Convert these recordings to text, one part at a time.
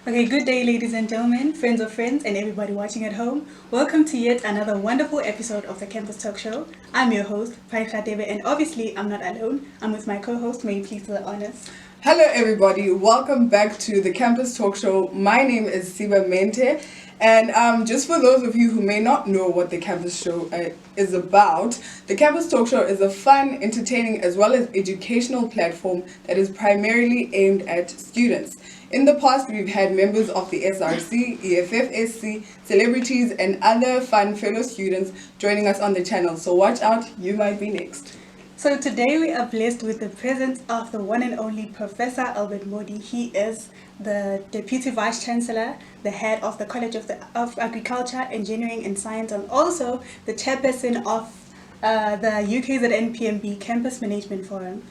Okay, good day, ladies and gentlemen, friends of friends, and everybody watching at home. Welcome to yet another wonderful episode of the Campus Talk Show. I'm your host, Prof, Radebe, and obviously I'm not alone. I'm with my co-host. May you please do the honors. Hello everybody, welcome back to the Campus Talk Show. My name is Mente, and just for those of you who may not know what the Campus Show is about, the Campus Talk Show is a fun, entertaining as well as educational platform that is primarily aimed at students. In the past, we've had members of the SRC, EFFSC, celebrities and other fun fellow students joining us on the channel, so watch out, you might be next. So today we are blessed with the presence of the one and only Professor Albert Modi. He is the Deputy Vice Chancellor, the head of the College of Agriculture, Engineering and Science, and also the chairperson of the UKZN PMB Campus Management Forum.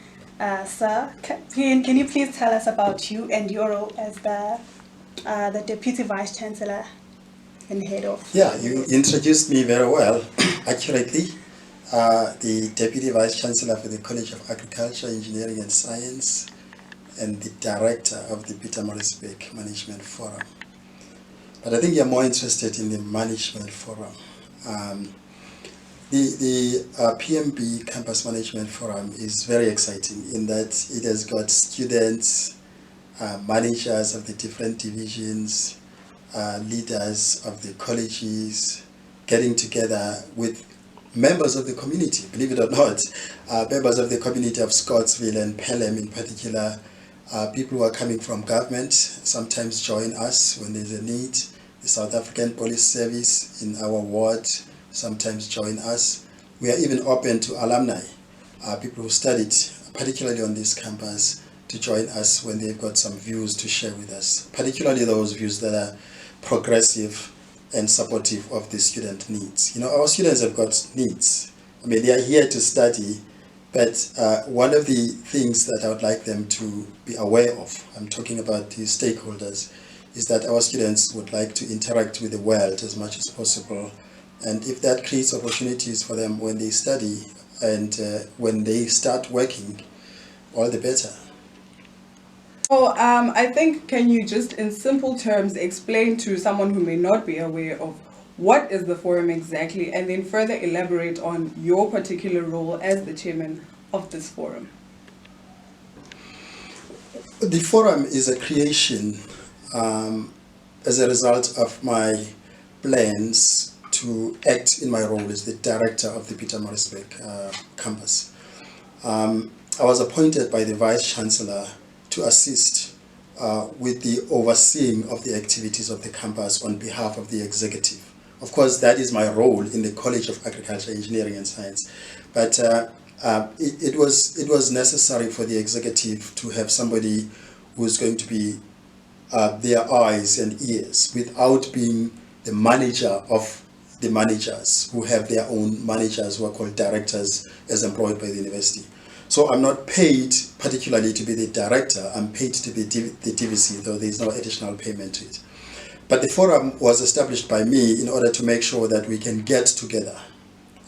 Sir, can you please tell us about you and your role as the Deputy Vice Chancellor and head of? Yeah, you introduced me very well, accurately. The Deputy Vice Chancellor for the College of Agriculture, Engineering and Science, and the Director of the Pietermaritzburg Management Forum. But I think you're more interested in the Management Forum. The PMB Campus Management Forum is very exciting in that it has got students, managers of the different divisions, leaders of the colleges, getting together with members of the community, believe it or not, members of the community of Scottsville and Pelham in particular, people who are coming from government sometimes join us when there's a need. The South African Police Service in our ward sometimes join us. We are even open to alumni, people who studied, particularly on this campus, to join us when they've got some views to share with us, particularly those views that are progressive and supportive of the student needs. You know, our students have got needs. I mean, they are here to study, but one of the things that I would like them to be aware of, I'm talking about the stakeholders, is that our students would like to interact with the world as much as possible. And if that creates opportunities for them when they study and when they start working, all the better. So I think, can you just in simple terms explain to someone who may not be aware of what is the forum exactly, and then further elaborate on your particular role as the chairman of this forum? The forum is a creation as a result of my plans to act in my role as the director of the Pietermaritzburg campus. I was appointed by the Vice Chancellor to assist with the overseeing of the activities of the campus on behalf of the executive. Of course, that is my role in the College of Agriculture, Engineering and Science. But it was necessary for the executive to have somebody who is going to be their eyes and ears without being the manager of the managers who have their own managers who are called directors as employed by the university. So I'm not paid particularly to be the director, I'm paid to be the DVC, though there is no additional payment to it. But the forum was established by me in order to make sure that we can get together.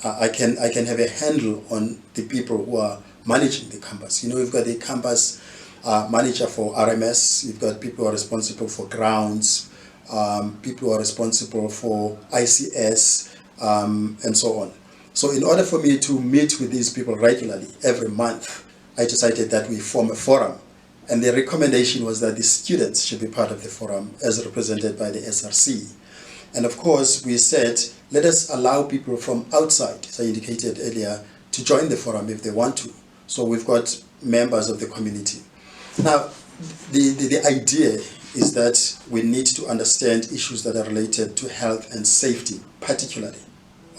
I can have a handle on the people who are managing the campus. You know, we've got the campus manager for RMS, you've got people who are responsible for grounds, people who are responsible for ICS, and so on. So in order for me to meet with these people regularly, every month, I decided that we form a forum. And the recommendation was that the students should be part of the forum as represented by the SRC. And of course, we said, let us allow people from outside, as I indicated earlier, to join the forum if they want to. So we've got members of the community. Now, the idea is that we need to understand issues that are related to health and safety, particularly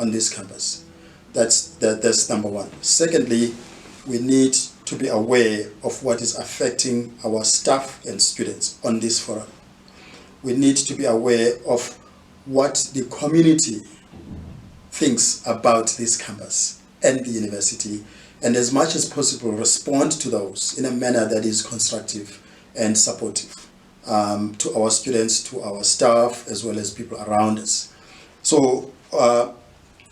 on this campus. That's number one. Secondly, we need to be aware of what is affecting our staff and students on this forum. We need to be aware of what the community thinks about this campus and the university, and as much as possible respond to those in a manner that is constructive and supportive to our students, to our staff, as well as people around us. So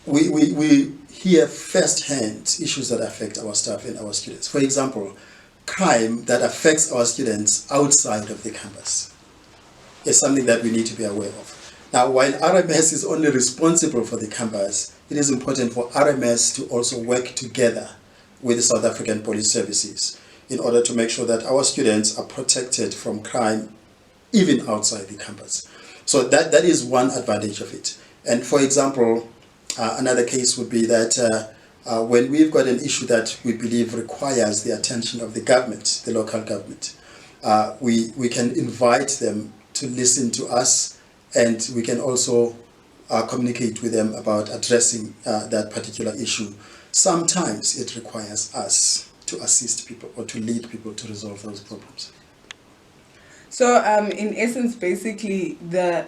we hear firsthand issues that affect our staff and our students. For example, crime that affects our students outside of the campus. is something that we need to be aware of. Now, while RMS is only responsible for the campus, it is important for RMS to also work together with the South African Police Services in order to make sure that our students are protected from crime even outside the campus. So that is one advantage of it. And for example, another case would be that when we've got an issue that we believe requires the attention of the government, the local government, we can invite them to listen to us, and we can also communicate with them about addressing that particular issue. Sometimes it requires us to assist people or to lead people to resolve those problems. So in essence, basically,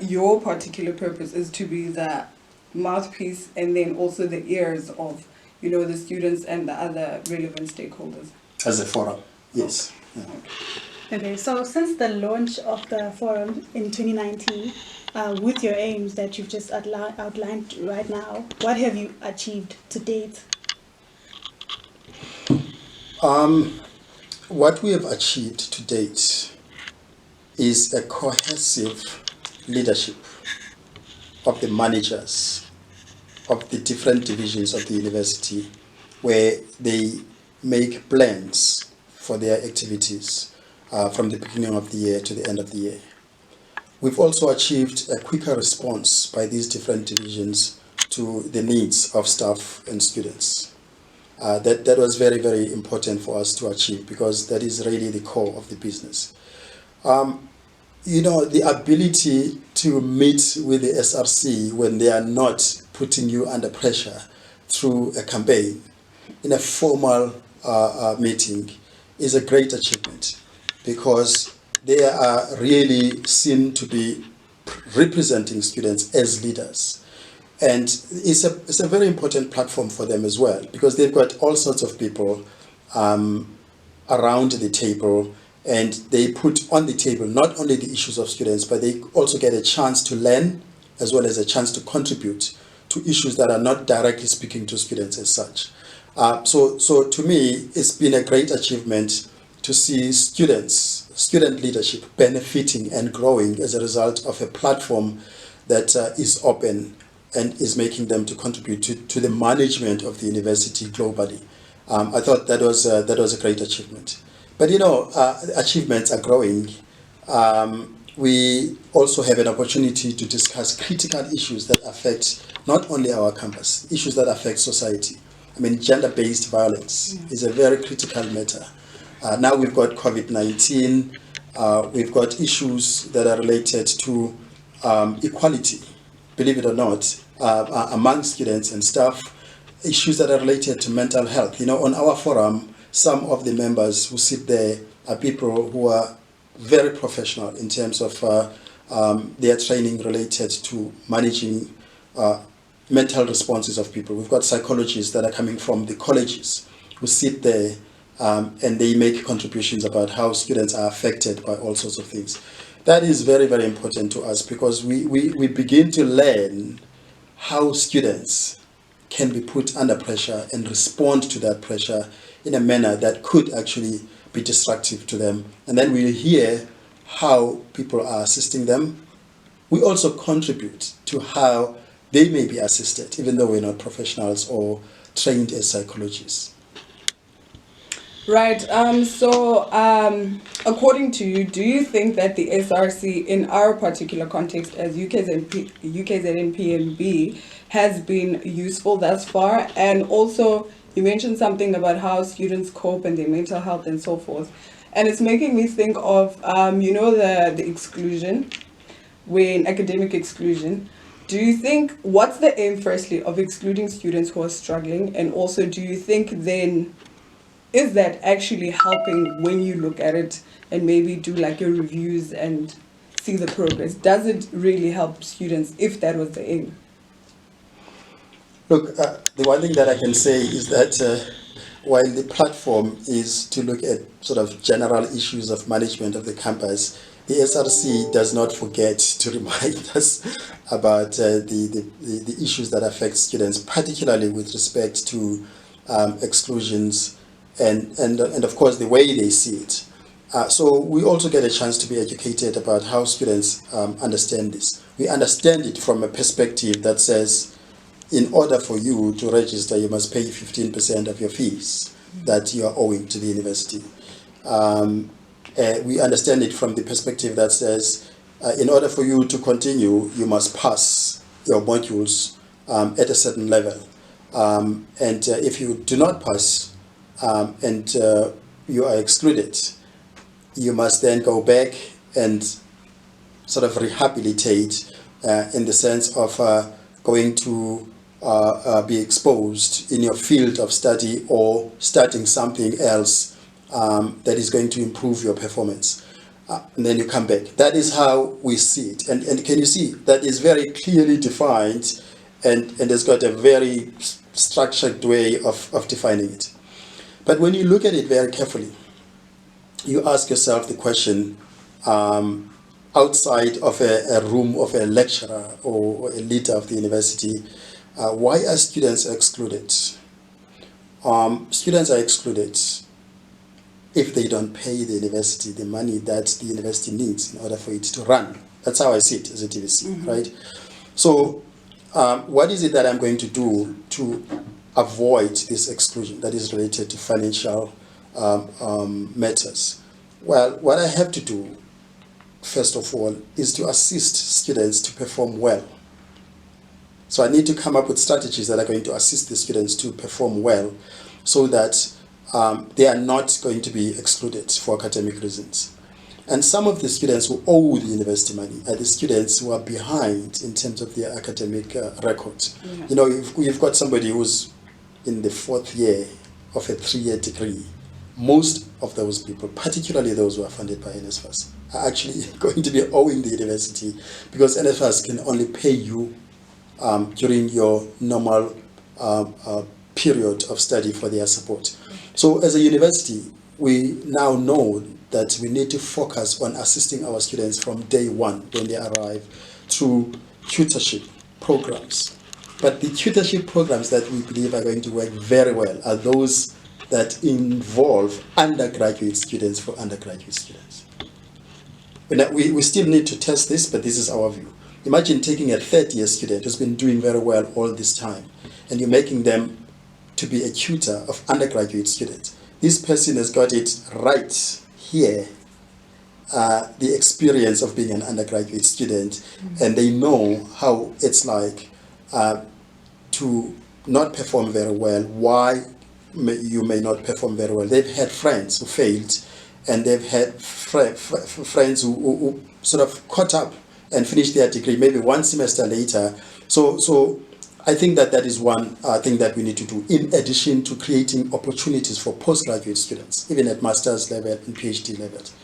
your particular purpose is to be the mouthpiece and then also the ears of, the students and the other relevant stakeholders. As a forum, yes. Yeah. Okay, so since the launch of the forum in 2019, with your aims that you've just outlined right now, what have you achieved to date? What we have achieved to date is a cohesive leadership of the managers of the different divisions of the university, where they make plans for their activities from the beginning of the year to the end of the year. We've also achieved a quicker response by these different divisions to the needs of staff and students. That was very, very important for us to achieve, because that is really the core of the business. The ability to meet with the SRC when they are not putting you under pressure through a campaign in a formal meeting is a great achievement, because they are really seen to be representing students as leaders. And it's a very important platform for them as well, because they've got all sorts of people around the table, and they put on the table not only the issues of students, but they also get a chance to learn as well as a chance to contribute to issues that are not directly speaking to students as such. So to me, it's been a great achievement to see student leadership benefiting and growing as a result of a platform that is open and is making them to contribute to the management of the university globally. I thought that was a great achievement. But achievements are growing. We also have an opportunity to discuss critical issues that affect not only our campus, issues that affect society. I mean, gender-based violence is a very critical matter. Now we've got COVID-19, we've got issues that are related to equality, believe it or not, among students and staff, issues that are related to mental health. On our forum, some of the members who sit there are people who are very professional in terms of their training related to managing mental responses of people. We've got psychologists that are coming from the colleges who sit there and they make contributions about how students are affected by all sorts of things. That is very, very important to us, because we begin to learn how students can be put under pressure and respond to that pressure in a manner that could actually be destructive to them. And then we hear how people are assisting them. We also contribute to how they may be assisted, even though we're not professionals or trained as psychologists. Right. So according to you, do you think that the SRC, in our particular context as UKZN PMB, has been useful thus far? And also, you mentioned something about how students cope and their mental health and so forth. And it's making me think of, the exclusion, when academic exclusion. Do you think, what's the aim, firstly, of excluding students who are struggling? And also, do you think then, is that actually helping when you look at it and maybe do like your reviews and see the progress? Does it really help students if that was the aim? Look, the one thing that I can say is that while the platform is to look at sort of general issues of management of the campus, the SRC does not forget to remind us about the issues that affect students, particularly with respect to exclusions and of course the way they see it. So we also get a chance to be educated about how students understand this. We understand it from a perspective that says, in order for you to register, you must pay 15% of your fees that you are owing to the university. We understand it from the perspective that says, in order for you to continue, you must pass your modules at a certain level. And if you do not pass and you are excluded, you must then go back and sort of rehabilitate in the sense of going to be exposed in your field of study or starting something else that is going to improve your performance. And then you come back. That is how we see it. And can you see that is very clearly defined and has got a very structured way of defining it. But when you look at it very carefully, you ask yourself the question, outside of a room of a lecturer or a leader of the university, why are students excluded? Students are excluded if they don't pay the university the money that the university needs in order for it to run. That's how I see it as a DVC, right? So what is it that I'm going to do to avoid this exclusion that is related to financial matters? Well, what I have to do, first of all, is to assist students to perform well. So I need to come up with strategies that are going to assist the students to perform well so that they are not going to be excluded for academic reasons. And some of the students who owe the university money are the students who are behind in terms of their academic record. Yeah. You know, you've got somebody who's in the 4th year of a 3-year degree. Most of those people, particularly those who are funded by NSFAS, are actually going to be owing the university because NSFAS can only pay you during your normal period of study for their support. So as a university, we now know that we need to focus on assisting our students from day one when they arrive through tutorship programs. But the tutorship programs that we believe are going to work very well are those that involve undergraduate students for undergraduate students. We still need to test this, but this is our view. Imagine taking a 3rd-year student who's been doing very well all this time, and you're making them to be a tutor of undergraduate students. This person has got it right here, the experience of being an undergraduate student, and they know how it's like to not perform very well, why you may not perform very well. They've had friends who failed, and they've had friends who sort of caught up and finished their degree maybe one semester later. So I think that is one thing that we need to do, in addition to creating opportunities for postgraduate students, even at master's level and PhD levels.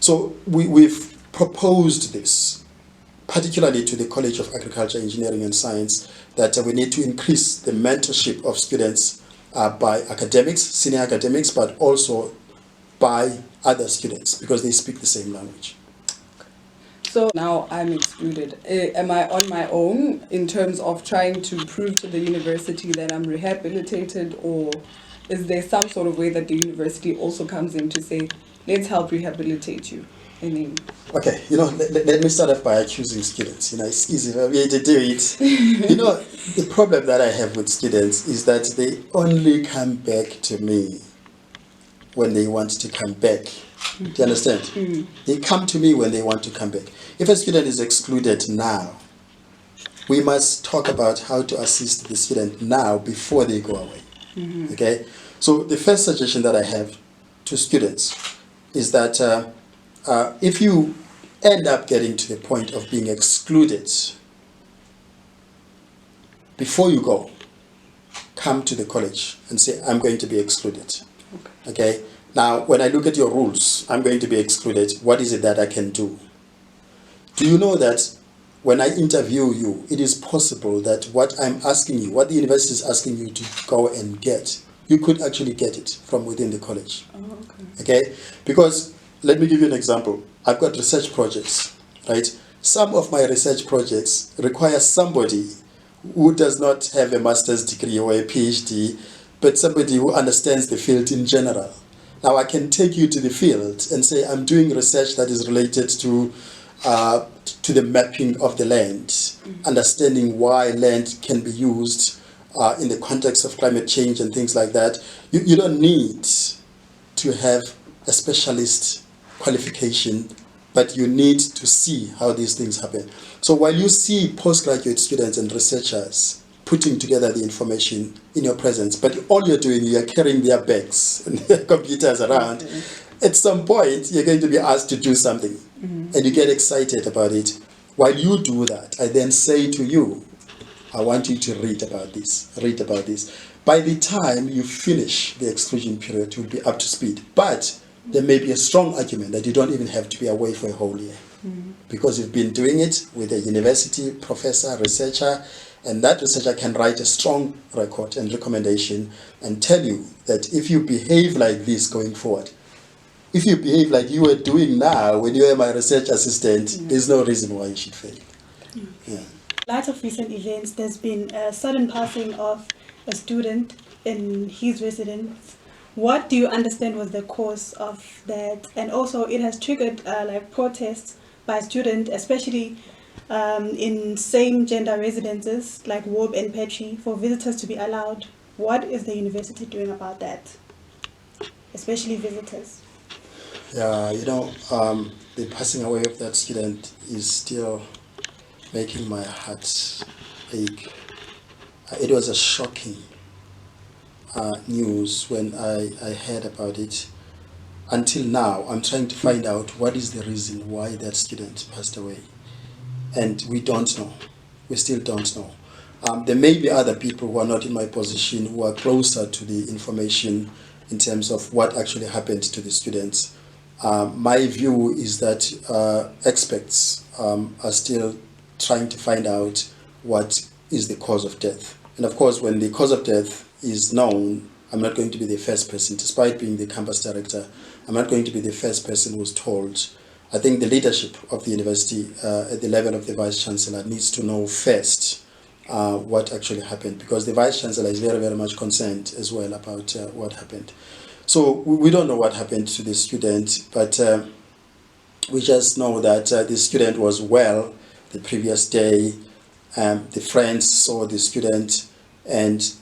So we've proposed this, particularly to the College of Agriculture, Engineering and Science, that we need to increase the mentorship of students by academics, senior academics, but also by other students because they speak the same language. So now I'm excluded. Am I on my own in terms of trying to prove to the university that I'm rehabilitated, or is there some sort of way that the university also comes in to say, let's help rehabilitate you? I mean, okay, let me start off by accusing students. It's easy for me to do it. The problem that I have with students is that they only come back to me when they want to come back. Do you understand? They come to me when they want to come back. If a student is excluded now, we must talk about how to assist the student now before they go away. Okay? So the first suggestion that I have to students is that if you end up getting to the point of being excluded, before you go, come to the college and say, I'm going to be excluded. Okay? Now, when I look at your rules, I'm going to be excluded. What is it that I can do? Do you know that when I interview you, it is possible that what I'm asking you, what the university is asking you to go and get, you could actually get it from within the college. Okay? Because, let me give you an example. I've got research projects, right? Some of my research projects require somebody who does not have a master's degree or a PhD, but somebody who understands the field in general. Now I can take you to the field and say I'm doing research that is related to the mapping of the land, understanding why land can be used in the context of climate change and things like that. You don't need to have a specialist qualification, but you need to see how these things happen. So while you see postgraduate students and researchers putting together the information in your presence, but all you're doing, you're carrying their bags and their computers around, at some point you're going to be asked to do something, and you get excited about it. While you do that, I then say to you, I want you to read about this, read about this. By the time you finish the exclusion period, you'll be up to speed. But there may be a strong argument that you don't even have to be away for a whole year, because you've been doing it with a university professor, researcher, and that researcher can write a strong record and recommendation and tell you that if you behave like this going forward, if you behave like you were doing now when you were my research assistant, there's no reason why you should fail. Yeah. In light of recent events, there's been a sudden passing of a student in his residence. What do you understand was the cause of that? And also it has triggered like protests by students, especially in same gender residences like Warb and Petrie, for visitors to be allowed. What is the university doing about that? Especially visitors. Yeah, the passing away of that student is still making my heart ache. It was a shocking news when I heard about it. Until now, I'm trying to find out what is the reason why that student passed away. And we don't know. We still don't know. There may be other people who are not in my position who are closer to the information in terms of what actually happened to the students. My view is that experts are still trying to find out what is the cause of death. And of course, when the cause of death is known, I'm not going to be the first person, despite being the campus director, I'm not going to be the first person who's told. I think the leadership of the university at the level of the Vice Chancellor needs to know first what actually happened, because the Vice Chancellor is very, very much concerned as well about what happened. So we don't know what happened to the student, but we just know that the student was well the previous day. The friends saw the student, and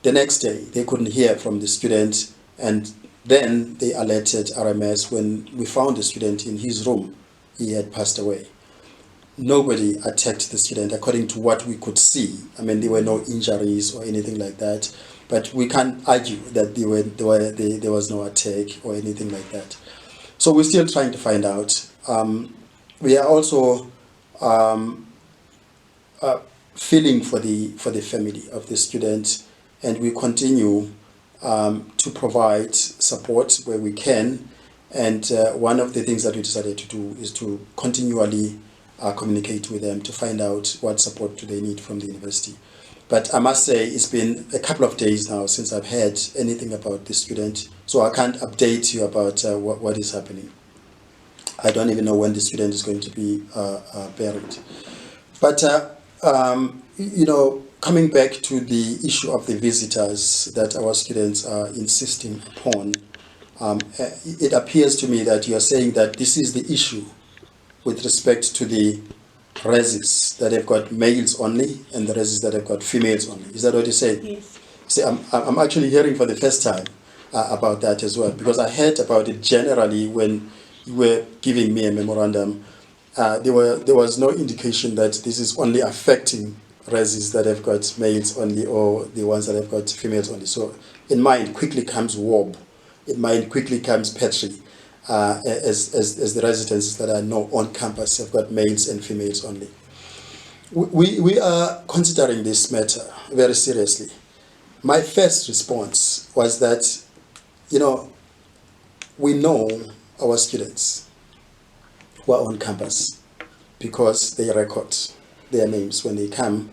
the next day they couldn't hear from the student, and then they alerted RMS. When we found the student in his room, he had passed away. Nobody attacked the student according to what we could see. I mean, there were no injuries or anything like that, but we can't argue that there was no attack or anything like that. So we're still trying to find out. We are also feeling for the family of the student, and we continue to provide support where we can. And one of the things that we decided to do is to continually communicate with them to find out what support do they need from the university. But I must say it's been a couple of days now since I've heard anything about the student, so I can't update you about what is happening. I don't even know when the student is going to be buried. But coming back to the issue of the visitors that our students are insisting upon, it appears to me that you are saying that this is the issue with respect to the resis that have got males only and the resis that have got females only. Is that what you're saying? Yes. See, I'm actually hearing for the first time about that as well, because I heard about it generally when you were giving me a memorandum. There was no indication that this is only affecting resis that have got males only or the ones that have got females only. So in mind quickly comes Warb, in mind quickly comes Petrie, as the residences that are now on campus have got males and females only. We are considering this matter very seriously. My first response was that, we know our students who are on campus because they record their names when they come,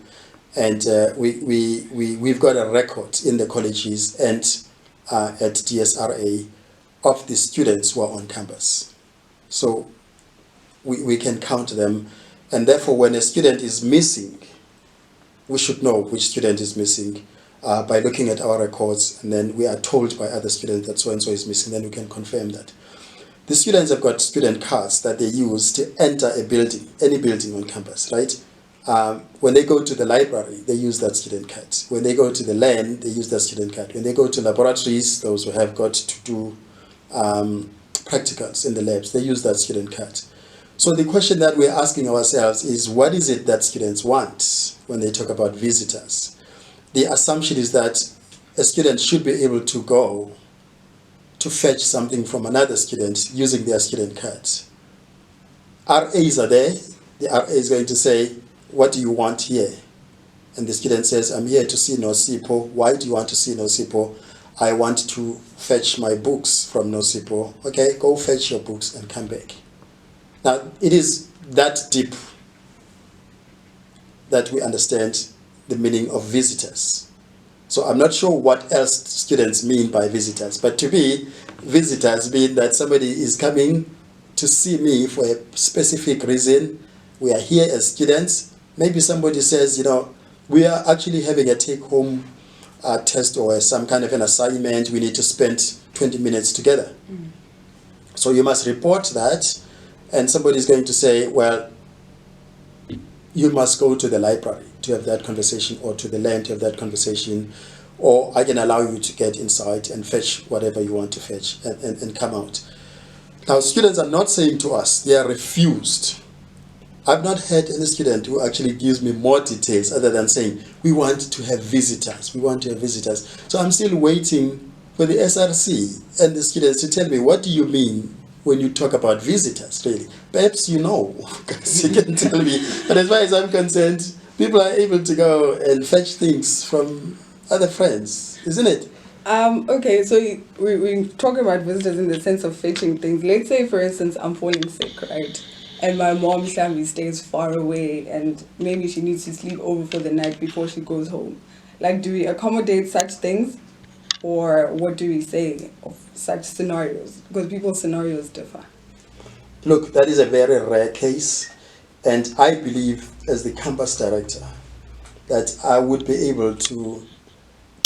and we've got a record in the colleges and at DSRA of the students who are on campus. So we can count them, and therefore when a student is missing, we should know which student is missing. by looking at our records, and then we are told by other students that so-and-so is missing, then we can confirm that. The students have got student cards that they use to enter a building, any building on campus, right? When they go to the library, they use that student card. When they go to the LAN, they use that student card. When they go to laboratories, those who have got to do practicals in the labs, they use that student card. So the question that we're asking ourselves is, what is it that students want when they talk about visitors? The assumption is that a student should be able to go to fetch something from another student using their student cards. RAs are there. The RA is going to say, what do you want here? And the student says, I'm here to see Nosipo. Why do you want to see Nosipo? I want to fetch my books from Nosipo. Okay, go fetch your books and come back. Now, it is that deep that we understand the meaning of visitors. So I'm not sure what else students mean by visitors, but to me, visitors mean that somebody is coming to see me for a specific reason. We are here as students. Maybe somebody says, you know, we are actually having a take-home test or some kind of an assignment. We need to spend 20 minutes together. So you must report that, and somebody is going to say, well, you must go to the library to have that conversation, or to the LAN to have that conversation, or I can allow you to get inside and fetch whatever you want to fetch and come out. Now, students are not saying to us, they are refused. I've not heard any student who actually gives me more details other than saying, we want to have visitors, we want to have visitors. So I'm still waiting for the SRC and the students to tell me, what do you mean when you talk about visitors, really? Perhaps you know, because you can tell me. But as far as I'm concerned, people are able to go and fetch things from other friends, isn't it? Okay, so we talk about visitors in the sense of fetching things. Let's say, for instance, I'm falling sick, right? And my mom, Shambi, stays far away, and maybe she needs to sleep over for the night before she goes home. Like, do we accommodate such things? Or what do we say of such scenarios? Because people's scenarios differ. Look, that is a very rare case. And I believe, as the campus director, that I would be able to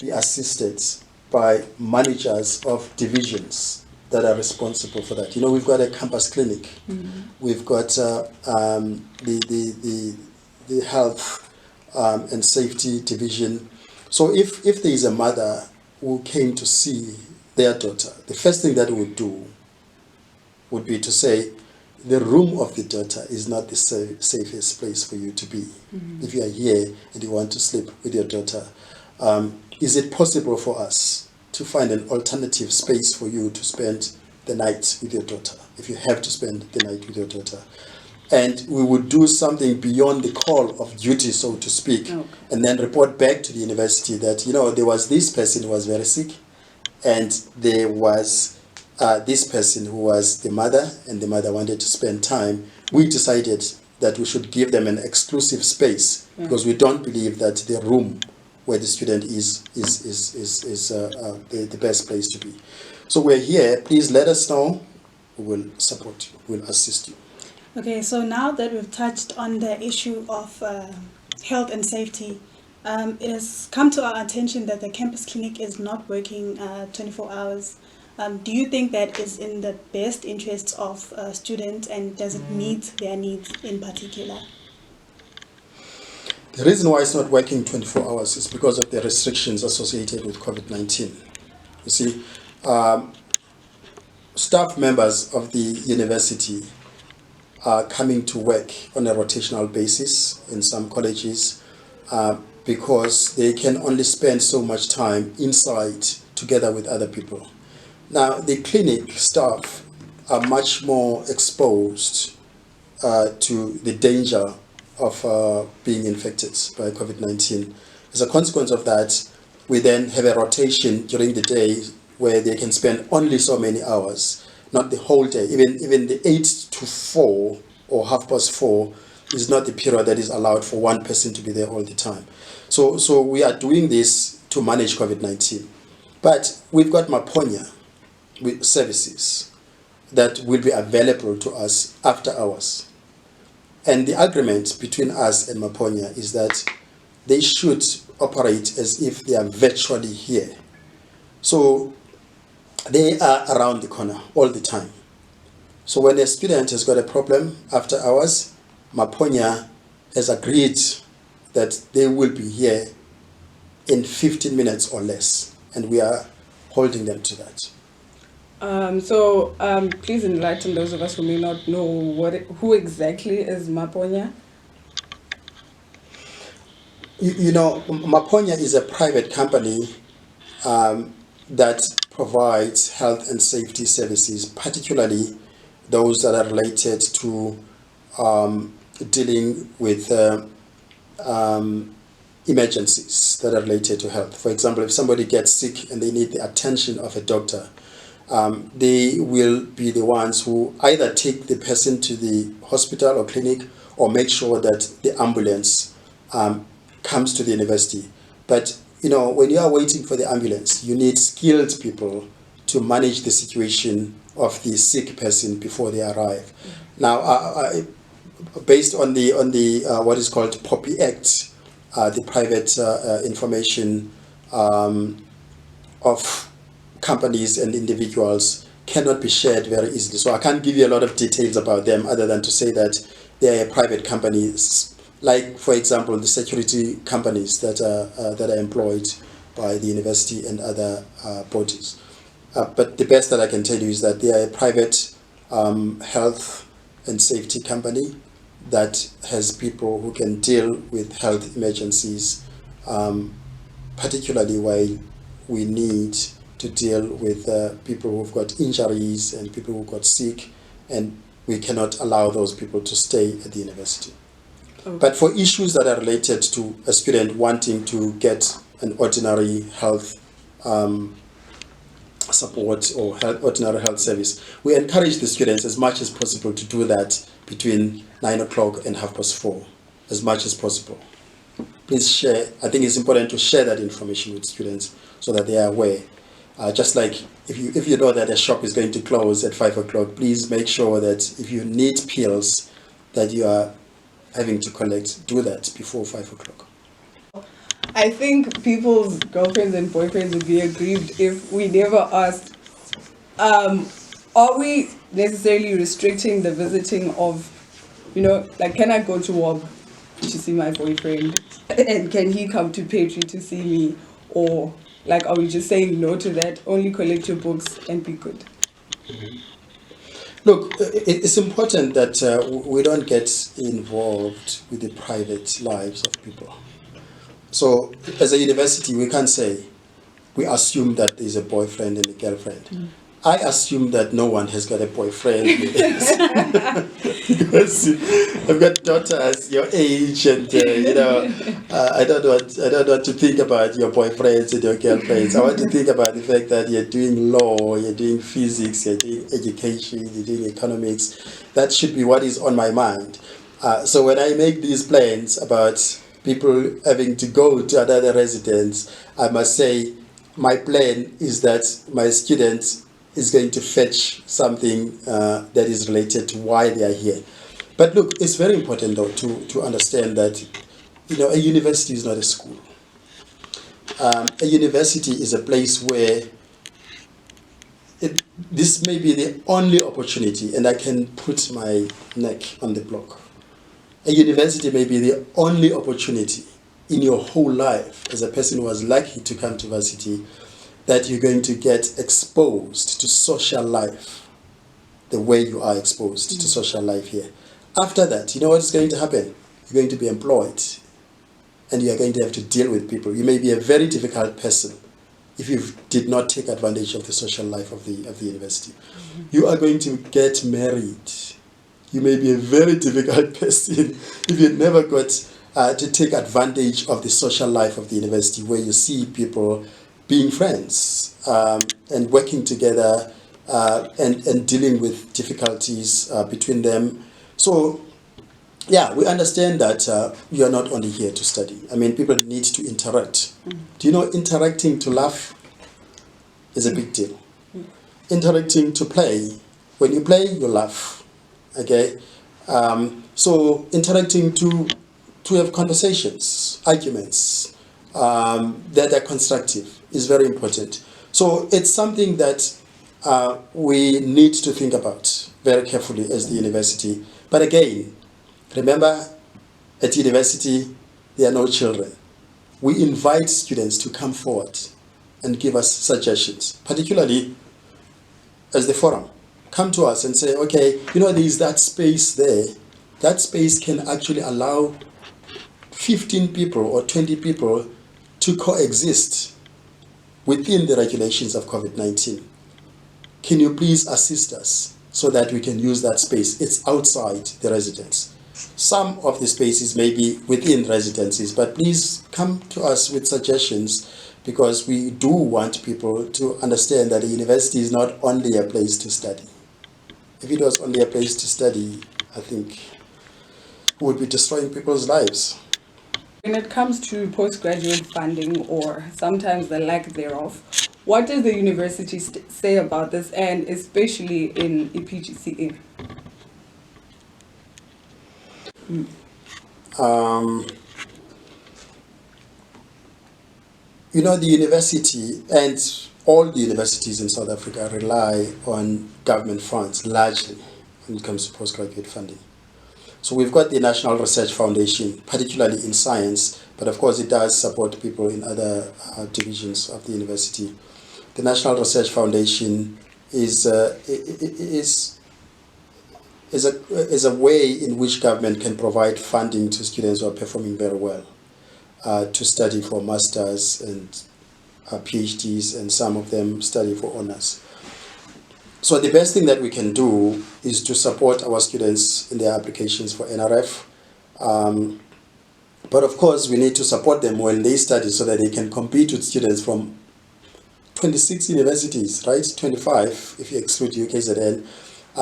be assisted by managers of divisions that are responsible for that. You know, we've got a campus clinic. We've got the health and safety division. So if there is a mother who came to see their daughter, the first thing that we would do would be to say, the room of the daughter is not the safest place for you to be. If you are here and you want to sleep with your daughter, is it possible for us to find an alternative space for you to spend the night with your daughter, if you have to spend the night with your daughter? And we would do something beyond the call of duty, so to speak, and then report back to the university that, you know, there was this person who was very sick, and there was this person who was the mother, and the mother wanted to spend time. We decided that we should give them an exclusive space, because we don't believe that the room where the student is the best place to be. So we're here. Please let us know. We will support you. We'll assist you. Okay, so now that we've touched on the issue of health and safety, it has come to our attention that the campus clinic is not working 24 hours. Do you think that is in the best interests of students, and does it meet their needs in particular? The reason why it's not working 24 hours is because of the restrictions associated with COVID-19. You see, staff members of the university are coming to work on a rotational basis in some colleges because they can only spend so much time inside together with other people. Now, the clinic staff are much more exposed to the danger of being infected by COVID-19. As a consequence of that, we then have a rotation during the day where they can spend only so many hours, not the whole day. Even the 8 to 4 or 4:30 is not the period that is allowed for one person to be there all the time. So we are doing this to manage COVID-19. But we've got Maponya with services that will be available to us after hours. And the agreement between us and Maponya is that they should operate as if they are virtually here. So they are around the corner all the time. So when a student has got a problem after hours, Maponya has agreed that they will be here in 15 minutes or less, and we are holding them to that. Please enlighten those of us who may not know who exactly is Maponya. You know, Maponya is a private company that provides health and safety services, particularly those that are related to dealing with emergencies that are related to health. For example, if somebody gets sick and they need the attention of a doctor, they will be the ones who either take the person to the hospital or clinic or make sure that the ambulance comes to the university. But you know, when you are waiting for the ambulance, you need skilled people to manage the situation of the sick person before they arrive. Now, based on the what is called POPI Act, the private information of companies and individuals cannot be shared very easily. So I can't give you a lot of details about them other than to say that they are private companies, like, for example, the security companies that are employed by the university and other bodies. But the best that I can tell you is that they are a private health and safety company that has people who can deal with health emergencies, particularly while we need to deal with people who've got injuries and people who got sick, and we cannot allow those people to stay at the university. Okay. But for issues that are related to a student wanting to get an ordinary health support or ordinary health service, we encourage the students as much as possible to do that between 9 o'clock and 4:30, as much as possible. Please share. I think it's important to share that information with students so that they are aware. Just like if you know that a shop is going to close at 5 o'clock, please make sure that if you need pills that you are having to collect, do that before 5 o'clock. I think people's girlfriends and boyfriends would be aggrieved if we never asked, are we necessarily restricting the visiting of, like, can I go to WOB to see my boyfriend? And can he come to Petrie to see me? Or, like, are we just saying no to that? Only collect your books and be good. Mm-hmm. Look, it's important that we don't get involved with the private lives of people. So, as a university, we can't say, we assume that there's a boyfriend and a girlfriend. Mm. I assume that no one has got a boyfriend. Because I've got daughters your age, and I don't want to think about your boyfriends and your girlfriends. I want to think about the fact that you're doing law, you're doing physics, you're doing education, you're doing economics. That should be what is on my mind. So when I make these plans about people having to go to another residence, I must say my plan is that my students is going to fetch something that is related to why they are here. But look, it's very important though to understand that a university is not a school. A university is a place where this may be the only opportunity, and I can put my neck on the block. A university may be the only opportunity in your whole life as a person who was lucky to come to varsity that you're going to get exposed to social life the way you are exposed to social life here. After that, you know what is going to happen? You're going to be employed and you are going to have to deal with people. You may be a very difficult person if you did not take advantage of the social life of the university. Mm-hmm. You are going to get married. You may be a very difficult person if you never got to take advantage of the social life of the university, where you see people being friends and working together and dealing with difficulties between them. So, yeah, we understand that you are not only here to study. I mean, people need to interact. Mm. Do you know interacting to laugh is a big deal? Mm. Interacting to play. When you play, you laugh. Okay? So interacting to have conversations, arguments, that are constructive is very important. So it's something that we need to think about very carefully as the university. But again, remember, at university, there are no children. We invite students to come forward and give us suggestions, particularly as the forum. Come to us and say, okay, there is that space there. That space can actually allow 15 people or 20 people to coexist within the regulations of COVID-19. Can you please assist us so that we can use that space? It's outside the residence. Some of the spaces may be within residences, but please come to us with suggestions, because we do want people to understand that the university is not only a place to study. If it was only a place to study, I think we would be destroying people's lives. When it comes to postgraduate funding, or sometimes the lack thereof, what does the university say about this, and especially in EPGCE? The university and all the universities in South Africa rely on government funds largely when it comes to postgraduate funding. So we've got the National Research Foundation, particularly in science, but of course it does support people in other divisions of the university. The National Research Foundation is a way in which government can provide funding to students who are performing very well, to study for masters and PhDs, and some of them study for honors. So the best thing that we can do is to support our students in their applications for NRF. But of course, we need to support them when they study so that they can compete with students from 26 universities, right? 25 if you exclude UKZN.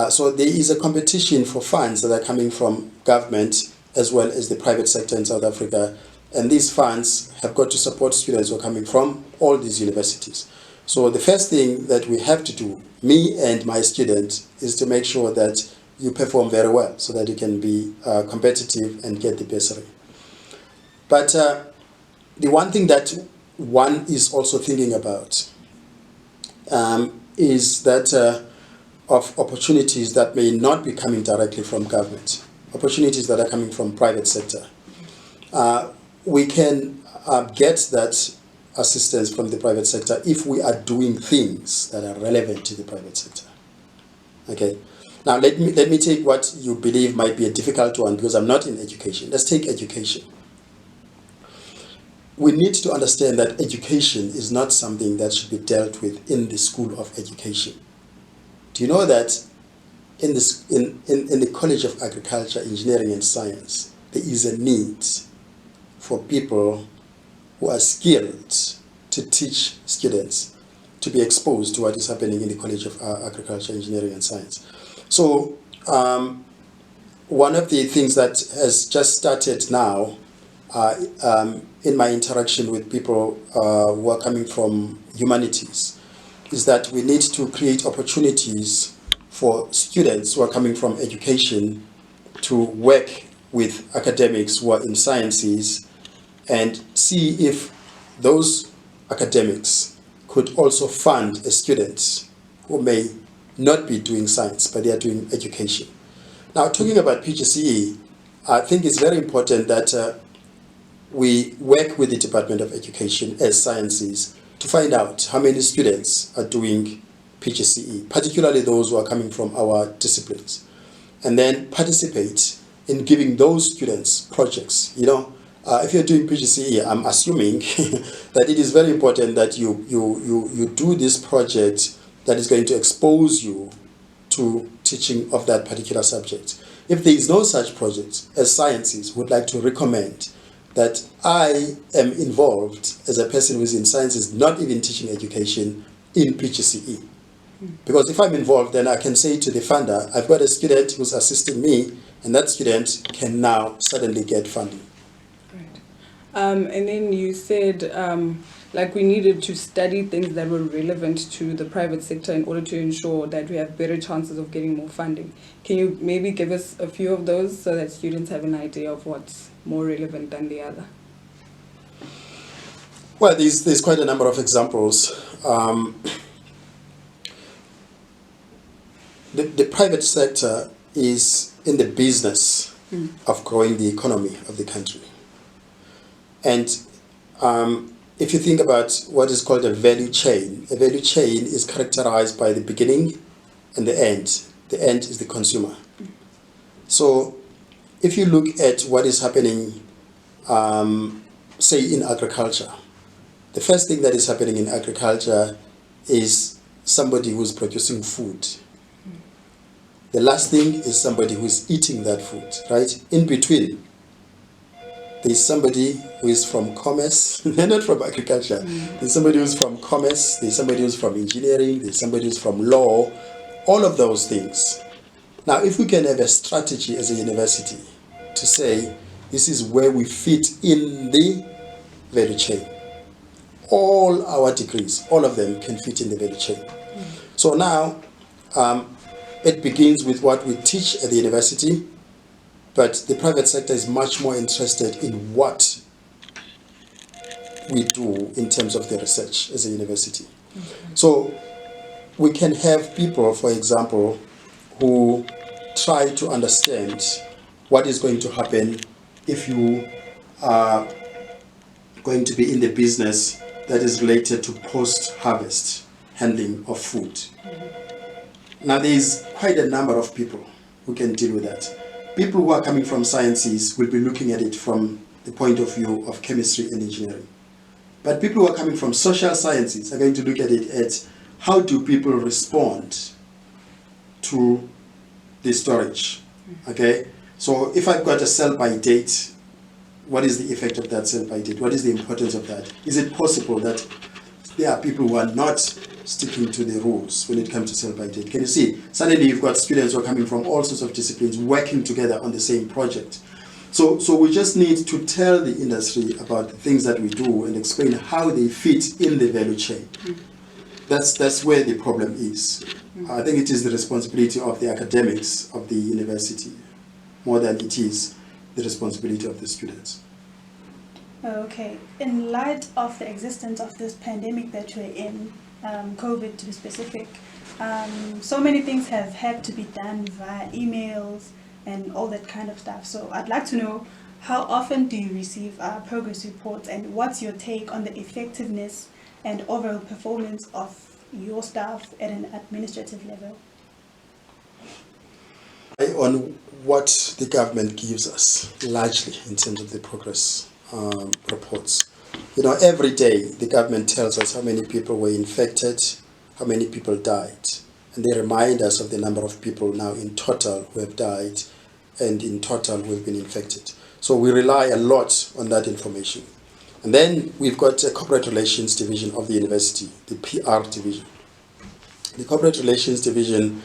So there is a competition for funds that are coming from government as well as the private sector in South Africa. And these funds have got to support students who are coming from all these universities. So the first thing that we have to do, me and my students, is to make sure that you perform very well so that you can be competitive and get the bursary. But the one thing that one is also thinking about is that of opportunities that may not be coming directly from government, opportunities that are coming from private sector. We can get that assistance from the private sector if we are doing things that are relevant to the private sector. Okay. Now let me take what you believe might be a difficult one, because I'm not in education. Let's take education. We need to understand that education is not something that should be dealt with in the School of Education. Do you know that in the College of Agriculture, Engineering and Science, there is a need for people who are skilled to teach students, to be exposed to what is happening in the College of Agriculture, Engineering and Science. So one of the things that has just started now in my interaction with people who are coming from humanities is that we need to create opportunities for students who are coming from education to work with academics who are in sciences and see if those academics could also fund a student who may not be doing science, but they are doing education. Now, talking about PGCE, I think it's very important that we work with the Department of Education as sciences to find out how many students are doing PGCE, particularly those who are coming from our disciplines, and then participate in giving those students projects. If you're doing PGCE, I'm assuming that it is very important that you do this project that is going to expose you to teaching of that particular subject. If there is no such project, as sciences would like to recommend that I am involved as a person who is in sciences, not even teaching education, in PGCE. Because if I'm involved, then I can say to the funder, I've got a student who's assisting me, and that student can now suddenly get funding. And then you said we needed to study things that were relevant to the private sector in order to ensure that we have better chances of getting more funding. Can you maybe give us a few of those so that students have an idea of what's more relevant than the other? Well, there's quite a number of examples. The private sector is in the business of growing the economy of the country. And if you think about what is called a value chain is characterized by the beginning and the end. The end is the consumer. So if you look at what is happening, say in agriculture, the first thing that is happening in agriculture is somebody who's producing food. The last thing is somebody who is eating that food, right? In between, there's somebody who is from commerce, not from agriculture. There's somebody who's from commerce, there's somebody who's from engineering, there's somebody who's from law, all of those things. Now, if we can have a strategy as a university to say, this is where we fit in the value chain. All our degrees, all of them can fit in the value chain. So now, it begins with what we teach at the university, but the private sector is much more interested in what we do in terms of the research as a university. So we can have people, for example, who try to understand what is going to happen if you are going to be in the business that is related to post-harvest handling of food. Now, there is quite a number of people who can deal with that. People who are coming from sciences will be looking at it from the point of view of chemistry and engineering. But people who are coming from social sciences are going to look at it as how do people respond to the storage, okay? So if I've got a sell-by date, what is the effect of that sell-by date? What is the importance of that? Is it possible that there are people who are not sticking to the rules when it comes to sell-by date? Can you see? Suddenly you've got students who are coming from all sorts of disciplines working together on the same project. So we just need to tell the industry about the things that we do and explain how they fit in the value chain. That's where the problem is. I think it is the responsibility of the academics of the university more than it is the responsibility of the students. Okay. In light of the existence of this pandemic that we're in, COVID to be specific, so many things have had to be done via emails and all that kind of stuff. So I'd like to know, how often do you receive progress reports, and what's your take on the effectiveness and overall performance of your staff at an administrative level? On what the government gives us, largely in terms of the progress reports. You know, every day the government tells us how many people were infected, how many people died, and they remind us of the number of people now in total who have died and in total who have been infected. So we rely a lot on that information. And then we've got a corporate relations division of the university, the PR division. The corporate relations division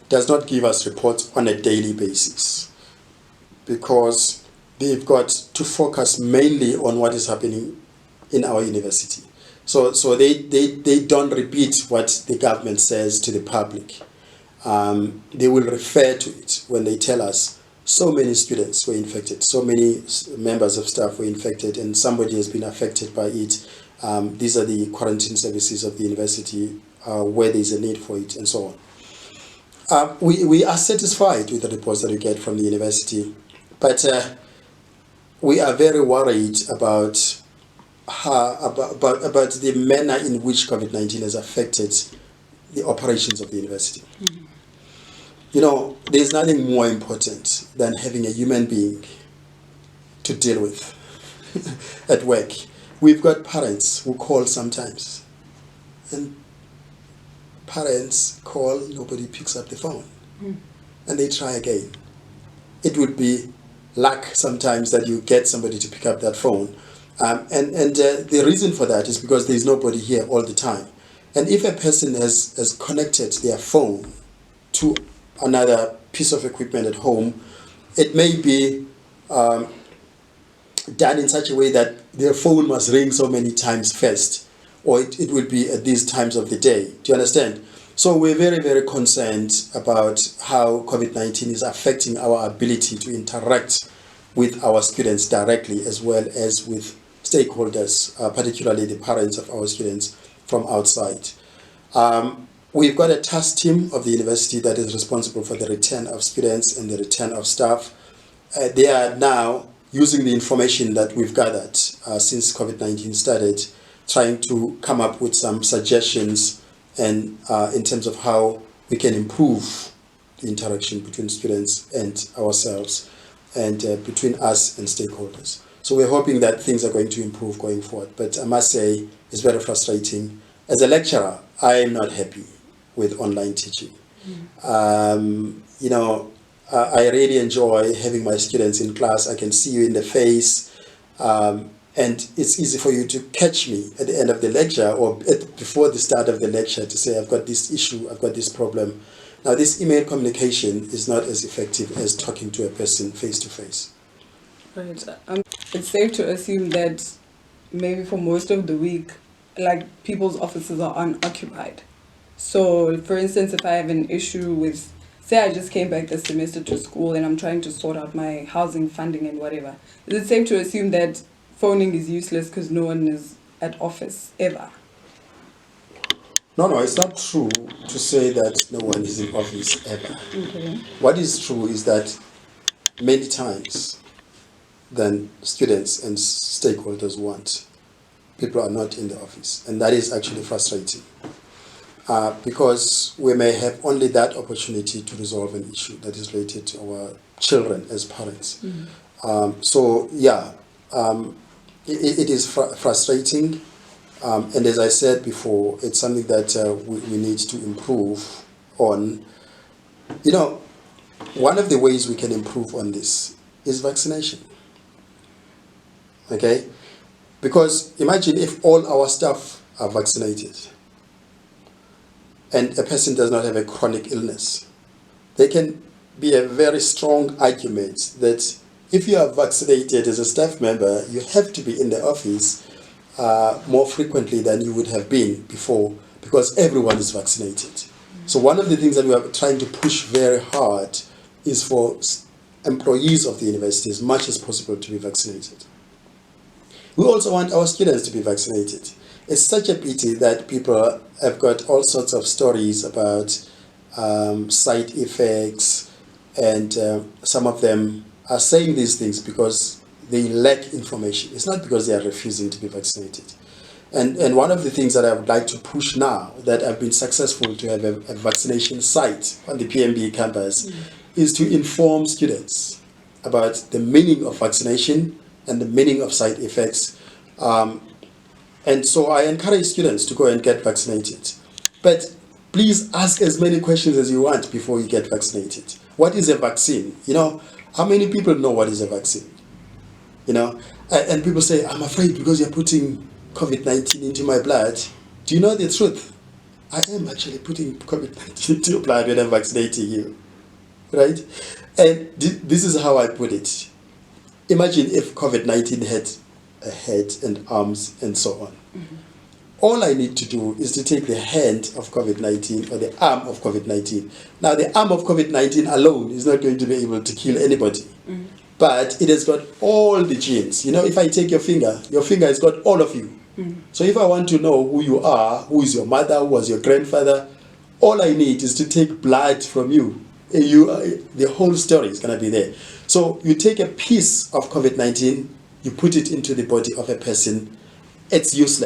does not give us reports on a daily basis because they've got to focus mainly on what is happening in our university. So they don't repeat what the government says to the public. They will refer to it when they tell us so many students were infected, so many members of staff were infected, and somebody has been affected by it. These are the quarantine services of the university where there is a need for it, and so on. We are satisfied with the reports that we get from the university, but we are very worried about the manner in which COVID-19 has affected the operations of the university. You know, there's nothing more important than having a human being to deal with at work. We've got parents who call sometimes, and parents call, nobody picks up the phone, and they try again. It would be luck sometimes that you get somebody to pick up that phone. The reason for that is because there's nobody here all the time. And if a person has connected their phone to another piece of equipment at home, it may be done in such a way that their phone must ring so many times first, or it will be at these times of the day. Do you understand? So we're very, very concerned about how COVID-19 is affecting our ability to interact with our students directly as well as with stakeholders, particularly the parents of our students from outside. We've got a task team of the university that is responsible for the return of students and the return of staff. They are now using the information that we've gathered since COVID-19 started, trying to come up with some suggestions and in terms of how we can improve the interaction between students and ourselves and between us and stakeholders. So we're hoping that things are going to improve going forward. But I must say, it's very frustrating. As a lecturer, I am not happy with online teaching. I really enjoy having my students in class. I can see you in the face, and it's easy for you to catch me at the end of the lecture or before the start of the lecture to say, I've got this issue, I've got this problem. Now, this email communication is not as effective as talking to a person face to face. Right. It's safe to assume that maybe for most of the week, like, people's offices are unoccupied. So, for instance, if I have an issue with, say I just came back this semester to school and I'm trying to sort out my housing funding and whatever, is it safe to assume that phoning is useless because no one is at office ever? No, it's not true to say that no one is in office ever. Okay. What is true is that many times than students and stakeholders want, people are not in the office. And that is actually frustrating. Because we may have only that opportunity to resolve an issue that is related to our children as parents. It is frustrating, and as I said before, it's something that we need to improve on. One of the ways we can improve on this is vaccination. Okay? Because imagine if all our staff are vaccinated and a person does not have a chronic illness, there can be a very strong argument that if you are vaccinated as a staff member, you have to be in the office more frequently than you would have been before because everyone is vaccinated. So one of the things that we are trying to push very hard is for employees of the university as much as possible to be vaccinated. We also want our students to be vaccinated. It's such a pity that people have got all sorts of stories about side effects, and some of them are saying these things because they lack information. It's not because they are refusing to be vaccinated. And one of the things that I would like to push now, that I've been successful to have a vaccination site on the PMB campus, is to inform students about the meaning of vaccination and the meaning of side effects. And so I encourage students to go and get vaccinated. But please ask as many questions as you want before you get vaccinated. What is a vaccine? How many people know what is a vaccine? And people say, I'm afraid because you're putting COVID-19 into my blood. Do you know the truth? I am actually putting COVID-19 into your blood when I'm vaccinating you. Right? And this is how I put it. Imagine if COVID-19 had a head and arms and so on. All I need to do is to take the hand of COVID-19 or the arm of COVID-19. Now, the arm of COVID-19 alone is not going to be able to kill anybody. But it has got all the genes. If I take your finger has got all of you. So if I want to know who you are, who is your mother, who was your grandfather, all I need is to take blood from you. The whole story is going to be there. So you take a piece of COVID-19, you put it into the body of a person, it's useless.